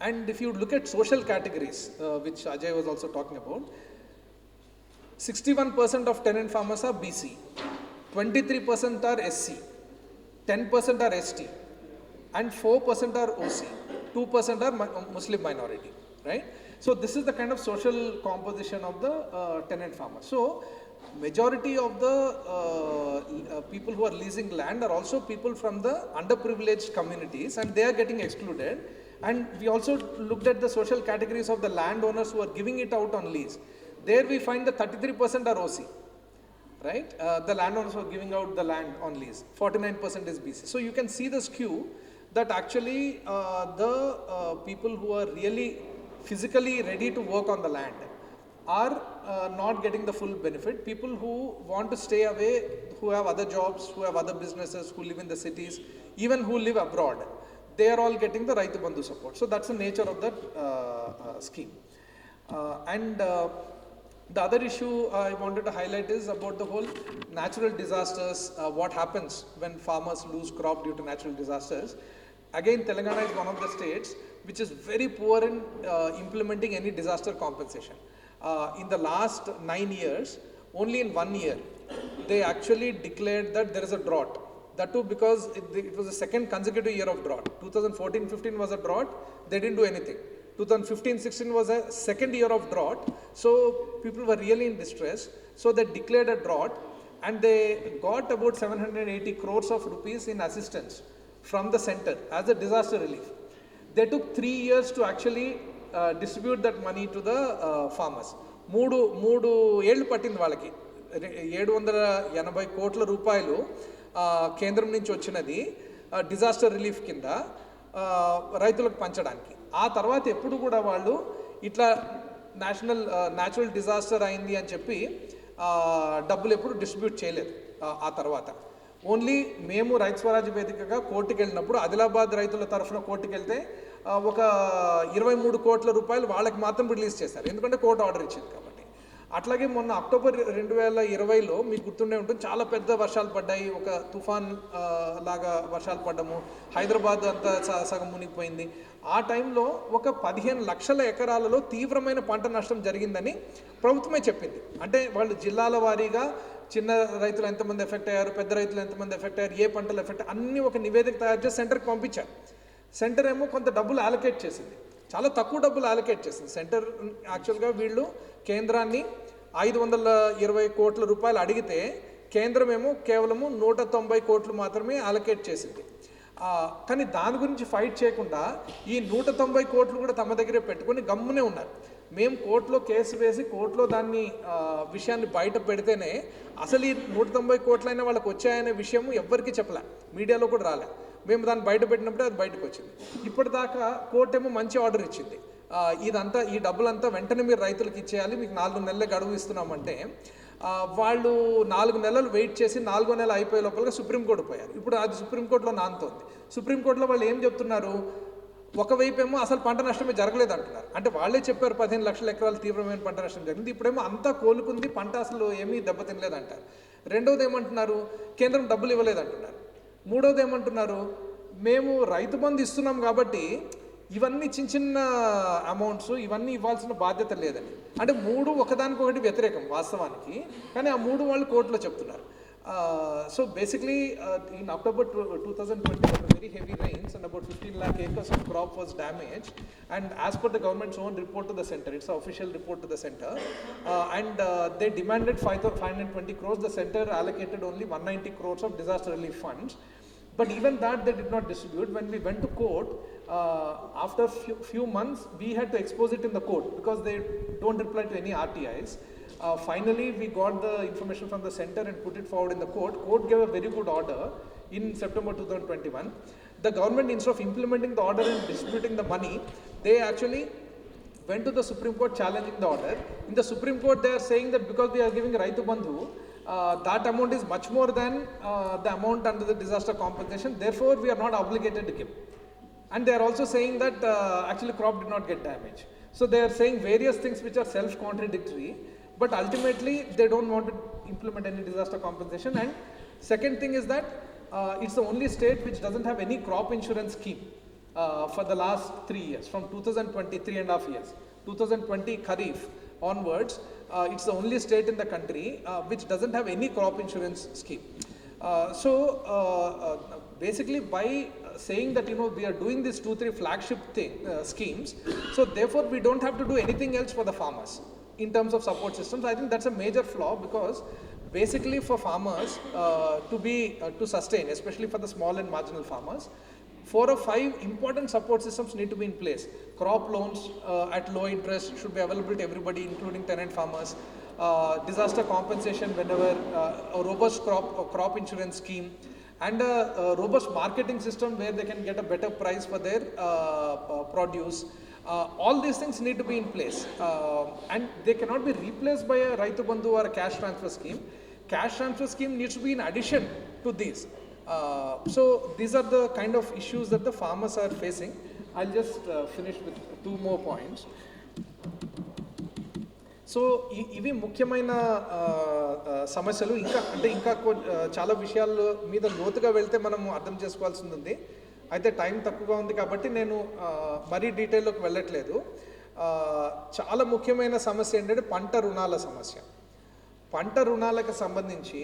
and if you look at social categories, which Ajay was also talking about, 61% of tenant farmers are BC, 23% are SC, 10% are ST, and 4% are OC, 2% are Muslim minority, right? So this is the kind of social composition of the tenant farmer. So majority of the people who are leasing land are also people from the underprivileged communities, and they are getting excluded. And we also looked at the social categories of the landowners who are giving it out on lease. There we find that 33% are OC, right? The landowners who are giving out the land on lease, 49% is BC. So you can see the skew that actually the people who are really physically ready to work on the land are not getting the full benefit. People who want to stay away, who have other jobs, who have other businesses, who live in the cities, even who live abroad, they are all getting the Raitu Bandhu support. So that's the nature of that scheme. The other issue I wanted to highlight is about the whole natural disasters, what happens when farmers lose crop due to natural disasters. Again, Telangana is one of the states which is very poor in implementing any disaster compensation. In the last 9 years, only in 1 year, they actually declared that there is a drought. That too because it was the second consecutive year of drought. 2014-15 was a drought, they didn't do anything. 2015-16 was a second year of drought, so people were really in distress. So they declared a drought and they got about 780 crores of rupees in assistance from the center as a disaster relief. They took 3 years to actually distribute that money to the farmers. మూడు ఏళ్ళు పట్టింది వాళ్ళకి. 780 కోట్ల రూపాయలు కేంద్రం నుంచి వచ్చినది disaster relief కింద రైతులకు పంచడానికి. ఆ తర్వాత ఎప్పుడు కూడా వాళ్ళు ఇట్లా న్యాచురల్ డిజాస్టర్ అయింది అని చెప్పి డబ్బులు ఎప్పుడు డిస్ట్రిబ్యూట్ చేయలేదు. ఆ తర్వాత ఓన్లీ మేము రైతు స్వరాజ్య వేదికగా కోర్టుకు వెళ్ళినప్పుడు ఆదిలాబాద్ రైతుల తరఫున కోర్టుకు వెళ్తే ఒక 23 కోట్ల రూపాయలు వాళ్ళకి మాత్రం రిలీజ్ చేశారు, ఎందుకంటే కోర్టు ఆర్డర్ ఇచ్చింది కాబట్టి. అట్లాగే మొన్న అక్టోబర్ 2020లో మీకు గుర్తుండే ఉంటుంది, చాలా పెద్ద వర్షాలు పడ్డాయి, ఒక తుఫాన్ లాగా వర్షాలు పడ్డము, హైదరాబాద్ అంతా సగం మునిగిపోయింది. ఆ టైంలో ఒక 15 లక్షల ఎకరాలలో తీవ్రమైన పంట నష్టం జరిగిందని ప్రభుత్వమే చెప్పింది. అంటే వాళ్ళు జిల్లాల వారీగా చిన్న రైతులు ఎంతమంది ఎఫెక్ట్ అయ్యారు, పెద్ద రైతులు ఎంతమంది ఎఫెక్ట్ అయ్యారు, ఏ పంటలు ఎఫెక్ట్ అన్నీ ఒక నివేదిక తయారు చేసి సెంటర్కి పంపించారు. సెంటర్ ఏమో కొంత డబ్బులు అలొకేట్ చేసింది, చాలా తక్కువ డబ్బులు అలొకేట్ చేసింది సెంటర్. యాక్చువల్గా వీళ్ళు కేంద్రాన్ని 520 కోట్ల రూపాయలు అడిగితే కేంద్రం ఏమో కేవలము 190 కోట్లు మాత్రమే అలొకేట్ చేసింది. కానీ దాని గురించి ఫైట్ చేయకుండా ఈ 190 కోట్లు కూడా తమ దగ్గరే పెట్టుకొని గమ్మునే ఉన్నారు. మేము కోర్టులో కేసు వేసి కోర్టులో దాన్ని విషయాన్ని బయట పెడితేనే అసలు ఈ 190 కోట్లైనా వాళ్ళకి వచ్చాయనే విషయం ఎవ్వరికీ చెప్పలే, మీడియాలో కూడా రాలే. మేము దాన్ని బయట పెట్టినప్పుడే అది బయటకు వచ్చింది. ఇప్పటిదాకా కోర్టు ఏమో మంచి ఆర్డర్ ఇచ్చింది, ఈ డబ్బులంతా వెంటనే మీరు రైతులకు ఇచ్చేయాలి, మీకు 4 నెలల గడువు ఇస్తున్నామంటే వాళ్ళు 4 నెలలు వెయిట్ చేసి 4వ నెల అయిపోయే లోపలగా సుప్రీంకోర్టు పోయారు. ఇప్పుడు అది సుప్రీంకోర్టులో నానుతోంది. సుప్రీంకోర్టులో వాళ్ళు ఏం చెప్తున్నారు, ఒకవైపు ఏమో అసలు పంట నష్టమే జరగలేదు అంటున్నారు. అంటే వాళ్ళే చెప్పారు 15 లక్షల ఎకరాలు తీవ్రమైన పంట నష్టం జరిగింది, ఇప్పుడేమో అంతా కోలుకుంది, పంట అసలు ఏమీ దెబ్బతినలేదంటారు. రెండవది ఏమంటున్నారు, కేంద్రం డబ్బులు ఇవ్వలేదంటున్నారు. మూడవది ఏమంటున్నారు, మేము రైతు బంధు ఇస్తున్నాం కాబట్టి ఇవన్నీ చిన్న అమౌంట్స్ ఇవన్నీ ఇవ్వాల్సిన బాధ్యత లేదని. అంటే మూడు ఒకదానికొకటి వ్యతిరేకం వాస్తవానికి, కానీ ఆ మూడు వాళ్ళు కోర్టులో చెప్తున్నారు. So basically in October 2020 there were very heavy rains and about 15 lakh acres of crop was damaged, and as per the government's own report to the center, it's an official report to the center, and they demanded 520 crores. The center allocated only 190 crores of disaster relief funds, but even that they did not distribute. When we went to court, after few months we had to expose it in the court because they don't reply to any RTIs. Finally we got the information from the center and put it forward in the court. Court gave a very good order in September 2021. The government, instead of implementing the order and distributing the money, they actually went to the Supreme Court challenging the order. In the Supreme Court they are saying that because we are giving Raitu Bandhu, that amount is much more than the amount under the disaster compensation, therefore we are not obligated to give. And they are also saying that actually crop did not get damaged. So they are saying various things which are self-contradictory, but ultimately they don't want to implement any disaster compensation. And second thing is that it's the only state which doesn't have any crop insurance scheme for the last 3 years, from 2020, 3.5 years, 2020 Kharif onwards. It's the only state in the country which doesn't have any crop insurance scheme. So basically by saying that we are doing these 2-3 flagship schemes, so therefore we don't have to do anything else for the farmers in terms of support systems. I think that's a major flaw, because basically for farmers to sustain, especially for the small and marginal farmers, 4 or 5 important support systems need to be in place. Crop loans at low interest should be available to everybody, including tenant farmers. Disaster compensation whenever, a robust crop insurance scheme, and a robust marketing system where they can get a better price for their produce. All these things need to be in place, and they cannot be replaced by a Raitu Bandhu or a cash transfer scheme. Cash transfer scheme needs to be in addition to these. So these are the kind of issues that the farmers are facing. I'll just finish with 2 more points. So ఇవి ముఖ్యమైన సమస్యలు. ఇంకా చాలా విషయాల మీద లోతుగా వెళ్తే మనం అర్థం చేసుకోవాల్సింది ఉంది. అయితే టైం తక్కువగా ఉంది కాబట్టి నేను మరీ డీటెయిల్లోకి వెళ్ళట్లేదు. చాలా ముఖ్యమైన సమస్య ఏంటంటే పంట రుణాల సమస్య. పంట రుణాలకు సంబంధించి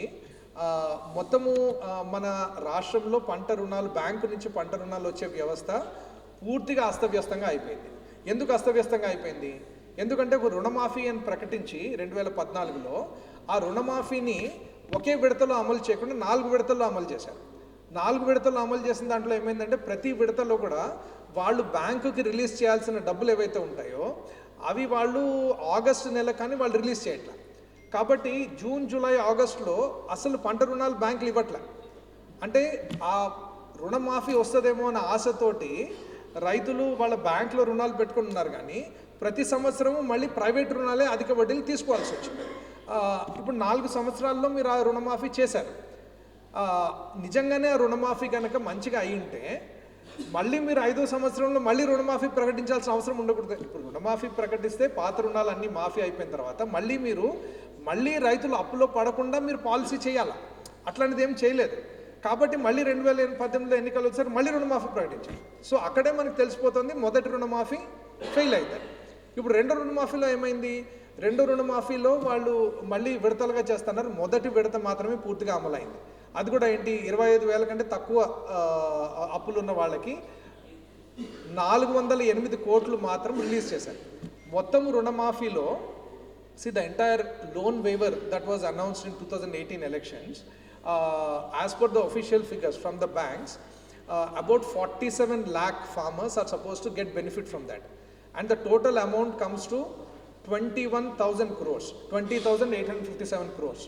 మొత్తము మన రాష్ట్రంలో పంట రుణాలు, బ్యాంకు నుంచి పంట రుణాలు వచ్చే వ్యవస్థ పూర్తిగా అస్తవ్యస్తంగా అయిపోయింది. ఎందుకు అస్తవ్యస్తంగా అయిపోయింది? ఎందుకంటే ఒక రుణమాఫీ అని ప్రకటించి 2014లో ఆ రుణమాఫీని ఒకే విడతలో అమలు చేయకుండా 4 విడతల్లో అమలు చేశారు. 4 విడతల్లో అమలు చేసిన దాంట్లో ఏమైందంటే ప్రతి విడతలో కూడా వాళ్ళు బ్యాంకుకి రిలీజ్ చేయాల్సిన డబ్బులు ఏవైతే ఉంటాయో అవి వాళ్ళు ఆగస్టు నెల కానీ వాళ్ళు రిలీజ్ చేయట్లేదు. కాబట్టి జూన్, జూలై, ఆగస్టులో అసలు పంట రుణాలు బ్యాంకులు ఇవ్వట్లే. అంటే ఆ రుణమాఫీ వస్తుందేమో అన్న ఆశతోటి రైతులు వాళ్ళ బ్యాంకులో రుణాలు పెట్టుకుని ఉన్నారు. కానీ ప్రతి సంవత్సరము మళ్ళీ ప్రైవేట్ రుణాలే అధిక వడ్డీలు తీసుకోవాల్సి వచ్చింది. ఇప్పుడు 4 సంవత్సరాల్లో మీరు ఆ రుణమాఫీ చేశారు. నిజంగానే ఆ రుణమాఫీ కనుక మంచిగా అయి ఉంటే మళ్ళీ మీరు 5వ సంవత్సరంలో మళ్ళీ రుణమాఫీ ప్రకటించాల్సిన అవసరం ఉండకూడదు. ఇప్పుడు రుణమాఫీ ప్రకటిస్తే పాత రుణాలు అన్నీ మాఫీ అయిపోయిన తర్వాత మళ్ళీ రైతులు అప్పులో పడకుండా మీరు పాలసీ చేయాలా? అట్లాంటిది ఏం చేయలేదు. కాబట్టి మళ్ళీ 2018లో ఎన్నికలు వచ్చారు, మళ్ళీ రుణమాఫీ ప్రకటించారు. సో అక్కడే మనకు తెలిసిపోతుంది మొదటి రుణమాఫీ ఫెయిల్ అయిందని. ఇప్పుడు 2వ రుణమాఫీలో ఏమైంది? 2వ రుణమాఫీలో వాళ్ళు మళ్ళీ విడతలుగా చేస్తున్నారు. మొదటి విడత మాత్రమే పూర్తిగా అమలైంది. అది కూడా ఏంటి, 25,000 కంటే తక్కువ అప్పులున్న వాళ్ళకి 408 కోట్లు మాత్రం రిలీజ్ చేశారు. మొత్తం రుణమాఫీలో the entire loan waiver that was announced in 2018 elections, as per the official figures from the banks, about 47 lakh farmers are supposed to get benefit from that. And the total amount comes to 21,000 crores, 20,857 crores.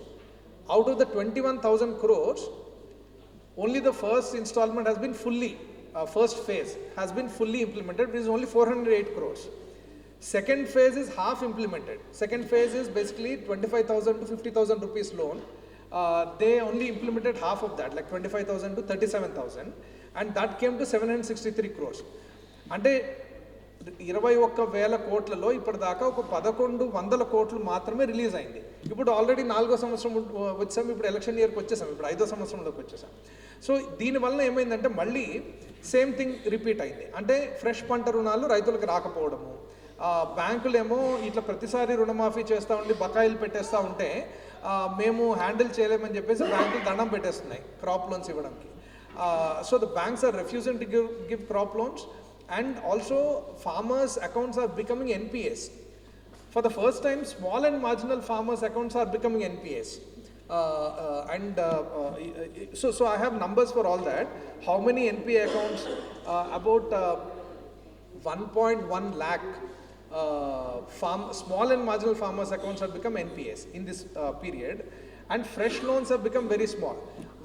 Out of the 21,000 crores, only the first installment has been first phase has been fully implemented, which is only 408 crores. Second phase is half implemented. Second phase is basically 25,000 to 50,000 rupees loan. They only implemented half of that, like 25,000 to 37,000, and that came to 763 crores. అంటే 21,000 కోట్లలో ఇప్పటిదాకా ఒక 1,100 కోట్లు మాత్రమే release అయింది. ఇప్పుడు already 4వ సంవత్సరం వచ్చాము, ఇప్పుడు ఎలక్షన్ ఇయర్కి వచ్చేసాం, ఇప్పుడు 5వ సంవత్సరంలోకి వచ్చేసాం. సో దీనివల్ల ఏమైందంటే మళ్ళీ సేమ్ థింగ్ రిపీట్ అయింది. అంటే ఫ్రెష్ పంట రుణాలు రైతులకు రాకపోవడము, బ్యాంకులేమో ఇట్లా ప్రతిసారి రుణమాఫీ చేస్తూ ఉండి బకాయిలు పెట్టేస్తూ ఉంటే మేము హ్యాండిల్ చేయలేమని చెప్పేసి బ్యాంకులు దండం పెట్టేస్తున్నాయి క్రాప్ లోన్స్ ఇవ్వడానికి. So the banks are refusing to give crop loans, and also farmers' accounts are becoming NPAs. For the first time, small and marginal farmers' accounts are becoming NPAs. So I have numbers for all that. How many NPA accounts? About 1.1 lakh small and marginal farmers' accounts have become NPAs in this period, and fresh loans have become very small,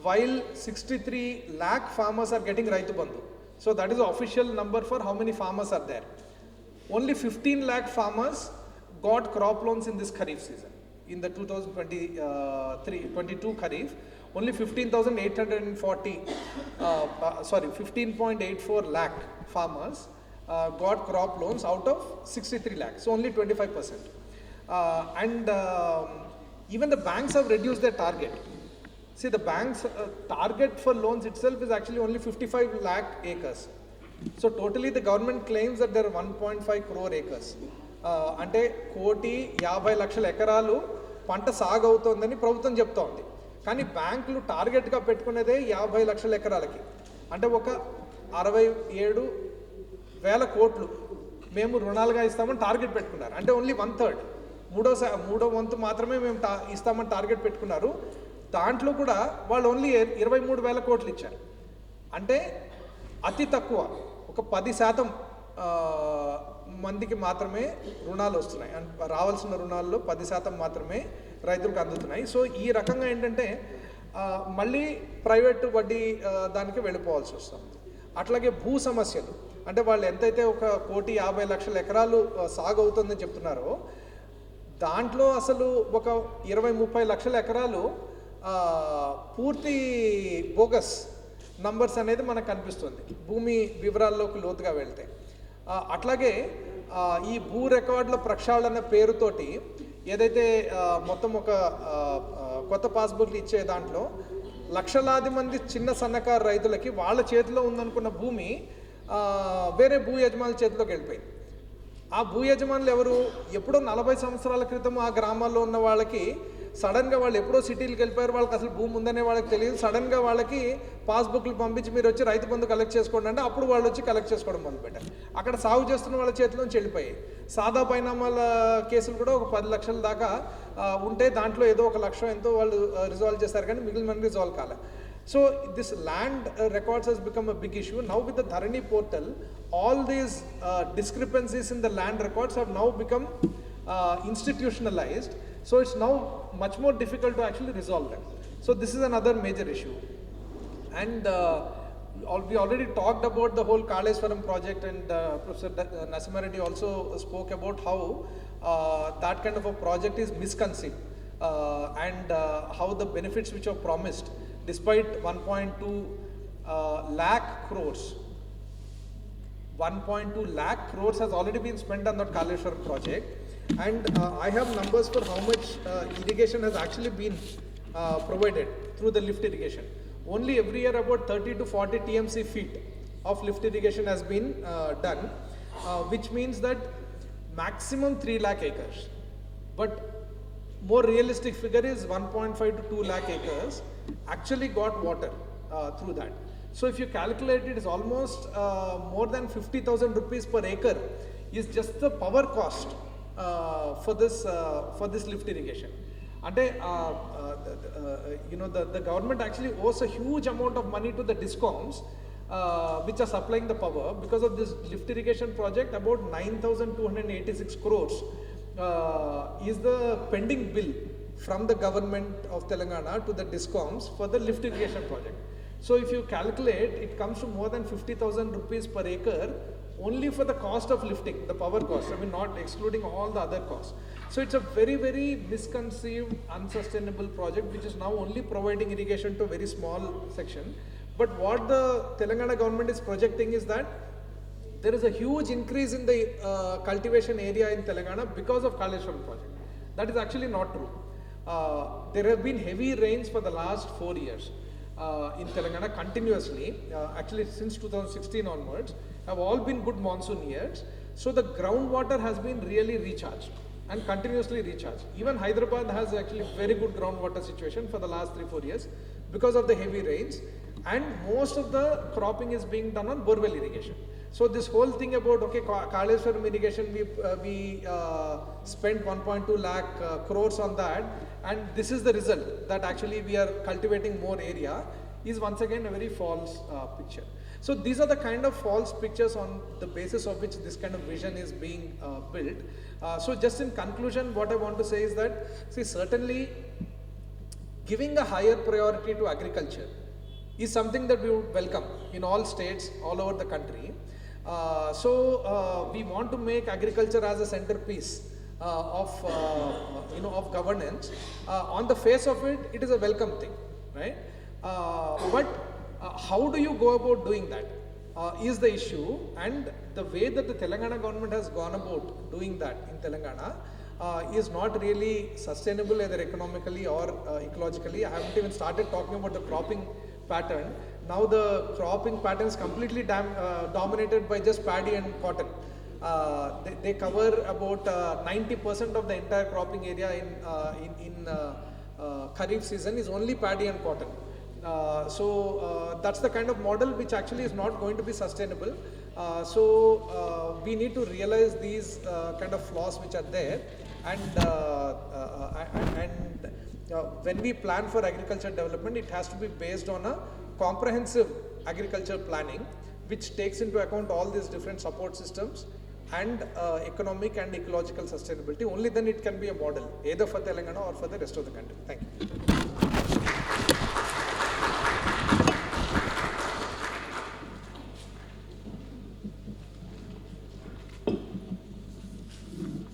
while 63 lakh farmers are getting Raitu Bandhu. So that is the official number for how many farmers are there. Only 15 lakh farmers got crop loans in this Kharif season. In the 2023-22 Kharif, only 15.84 lakh farmers got crop loans out of 63 lakh. So only 25%. Even the banks have reduced their target. See, the bank's target for loans itself is actually only 55 lakh acres. So totally the government claims that there are 1.5 crore acres. అంటే 1,50,00,000 ఎకరాలు పంట సాగు అవుతోందని ప్రభుత్వం చెప్తా ఉంది. కానీ బ్యాంకులు టార్గెట్గా పెట్టుకునేదే 50,00,000 ఎకరాలకి. అంటే ఒక 67,000 కోట్లు మేము రుణాలుగా ఇస్తామని టార్గెట్ పెట్టుకున్నారు. అంటే ఓన్లీ 1/3, మూడో వంతు మాత్రమే మేము ఇస్తామని టార్గెట్ పెట్టుకున్నారు. దాంట్లో కూడా వాళ్ళు ఓన్లీ 23,000 కోట్లు ఇచ్చారు. అంటే అతి తక్కువ, ఒక 10% మందికి మాత్రమే రుణాలు వస్తున్నాయి. రావాల్సిన రుణాల్లో 10% మాత్రమే రైతులకు అందుతున్నాయి. సో ఈ రకంగా ఏంటంటే మళ్ళీ ప్రైవేట్ వడ్డీ దానికి వెళ్ళిపోవాల్సి వస్తుంది. అట్లాగే భూ సమస్యలు, అంటే వాళ్ళు ఎంతైతే 1,50,00,000 ఎకరాలు సాగు అవుతుందని చెప్తున్నారో దాంట్లో అసలు ఒక 20-30 లక్షల ఎకరాలు పూర్తి బోగస్ నంబర్స్ అనేది మనకు కనిపిస్తుంది భూమి వివరాల్లోకి లోతుగా వెళ్తే. అట్లాగే ఈ భూ రికార్డుల ప్రక్షాళన పేరుతోటి ఏదైతే మొత్తం ఒక కొత్త పాస్బుక్లు ఇచ్చే దాంట్లో లక్షలాది మంది చిన్న సన్నకారు రైతులకి వాళ్ళ చేతిలో ఉందనుకున్న భూమి వేరే భూ యజమానుల చేతిలోకి వెళ్ళిపోయింది. ఆ భూ యజమానులు ఎవరు? ఎప్పుడో 40 సంవత్సరాల క్రితం ఆ గ్రామాల్లో ఉన్న వాళ్ళకి సడన్గా వాళ్ళు ఎప్పుడో సిటీలకు వెళ్ళిపోయారు, వాళ్ళకి అసలు భూమి ఉందనే వాళ్ళకి తెలియదు. సడన్గా వాళ్ళకి పాస్బుక్లు పంపించి మీరు వచ్చి రైతు బంధు కలెక్ట్ చేసుకోండి అంటే అప్పుడు వాళ్ళు వచ్చి కలెక్ట్ చేసుకోవడం మొదలుపెట్టారు. అక్కడ సాగు చేస్తున్న వాళ్ళ చేతిలోంచి వెళ్ళిపోయాయి. సాదా పరిణామాల కేసులు కూడా ఒక 10 లక్షల దాకా ఉంటే దాంట్లో ఏదో 1 లక్ష ఎంతో వాళ్ళు రిజాల్వ్ చేస్తారు, కానీ మిగిలిన మంది రిజాల్వ్ కాలే. So this land records has become a big issue. Now with the Dharani portal, all these discrepancies in the land records have now become institutionalized. So it's now much more difficult to actually resolve them. So this is another major issue. And we already talked about the whole Kaleshwaram project, and Professor Narasimha Reddy also spoke about how that kind of a project is misconceived and how the benefits which are promised, despite 1.2 lakh crores, 1.2 lakh crores has already been spent on that Kaleshwaram project. And I have numbers for how much irrigation has actually been provided through the lift irrigation. Only every year about 30 to 40 TMC feet of lift irrigation has been done, which means that maximum 3 lakh acres. But more realistic figure is 1.5 to 2 lakh acres actually got water through that. So if you calculate it, is almost more than 50,000 rupees per acre is just the power cost for this lift irrigation. And the government actually owes a huge amount of money to the discoms which are supplying the power. Because of this lift irrigation project, about 9,286 crores is the pending bill from the government of Telangana to the discoms for the lift irrigation project. So if you calculate, it comes to more than 50,000 rupees per acre only for the cost of lifting, the power cost. I mean, not excluding all the other costs. So it's a very, very misconceived, unsustainable project which is now only providing irrigation to a very small section. But what the Telangana government is projecting is that there is a huge increase in the cultivation area in Telangana because of Kaleshwaram project. That is actually not true. There have been heavy rains for the last 4 years in Telangana continuously, actually since 2016 onwards, have all been good monsoon years. So the groundwater has been really recharged and continuously recharged. Even Hyderabad has actually very good groundwater situation for the last 3-4 years because of the heavy rains, and most of the cropping is being done on borewell irrigation. So this whole thing about Kaleshwaram irrigation, we spent 1.2 lakh crores on that, and this is the result that actually we are cultivating more area, is once again a very false picture. So these are the kind of false pictures on the basis of which this kind of vision is being built. So just in conclusion, what I want to say is that, see, certainly giving a higher priority to agriculture is something that we would welcome in all states all over the country. We want to make agriculture as a centerpiece of governance. On the face of it, it is a welcome thing, right? But how do you go about doing that is the issue, and the way that the Telangana government has gone about doing that in Telangana is not really sustainable either economically or ecologically. I haven't even started talking about the cropping pattern. Now the cropping pattern is completely dominated by just paddy and cotton. They cover about 90% of the entire cropping area in Kharif season is only paddy and cotton. That's the kind of model which actually is not going to be sustainable. We need to realize these kind of flaws which are there, and when we plan for agriculture development, it has to be based on a comprehensive agriculture planning which takes into account all these different support systems and economic and ecological sustainability. Only then it can be a model either for Telangana or for the rest of the country. Thank you.